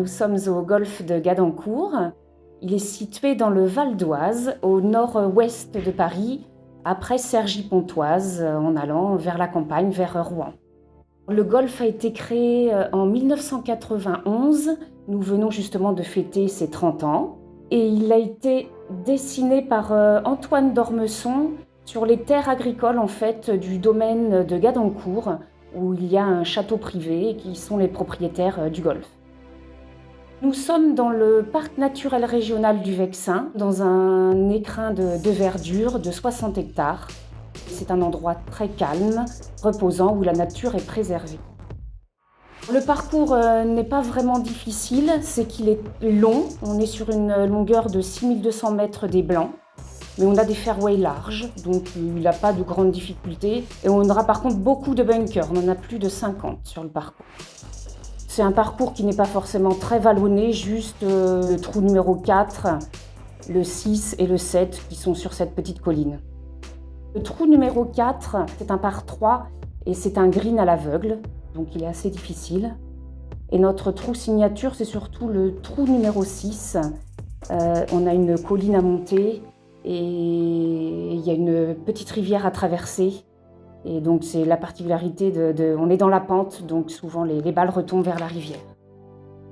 Nous sommes au golfe de Gadencourt. Il est situé dans le Val d'Oise, au nord-ouest de Paris, après Cergy-Pontoise, en allant vers la campagne, vers Rouen. Le golfe a été créé en 1991. Nous venons justement de fêter ses 30 ans. Et il a été dessiné par Antoine d'Ormesson sur les terres agricoles en fait, du domaine de Gadencourt, où il y a un château privé qui sont les propriétaires du golfe. Nous sommes dans le parc naturel régional du Vexin, dans un écrin de verdure de 60 hectares. C'est un endroit très calme, reposant, où la nature est préservée. Le parcours n'est pas vraiment difficile, c'est qu'il est long. On est sur une longueur de 6200 mètres des Blancs, mais on a des fairways larges, donc il n'a pas de grandes difficultés. Et on aura par contre beaucoup de bunkers, on en a plus de 50 sur le parcours. C'est un parcours qui n'est pas forcément très vallonné, juste le trou numéro 4, le 6 et le 7 qui sont sur cette petite colline. Le trou numéro 4, c'est un par 3 et c'est un green à l'aveugle, donc il est assez difficile. Et notre trou signature, c'est surtout le trou numéro 6. On a une colline à monter et il y a une petite rivière à traverser. Et donc c'est la particularité on est dans la pente, donc souvent les balles retombent vers la rivière.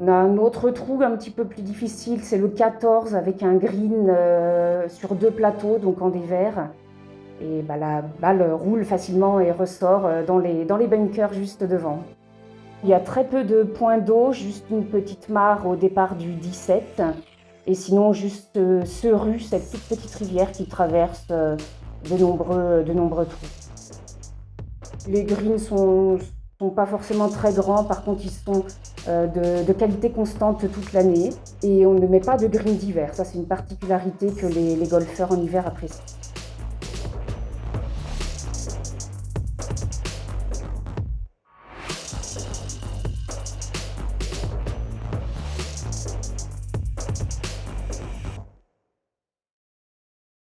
On a un autre trou un petit peu plus difficile, c'est le 14 avec un green sur 2 plateaux, donc en dévers. Et la balle roule facilement et ressort dans les bunkers juste devant. Il y a très peu de points d'eau, juste une petite mare au départ du 17. Et sinon juste ce rue, cette toute petite rivière qui traverse de nombreux trous. Les greens sont pas forcément très grands, par contre ils sont de qualité constante toute l'année. Et on ne met pas de green d'hiver, ça c'est une particularité que les golfeurs en hiver apprécient.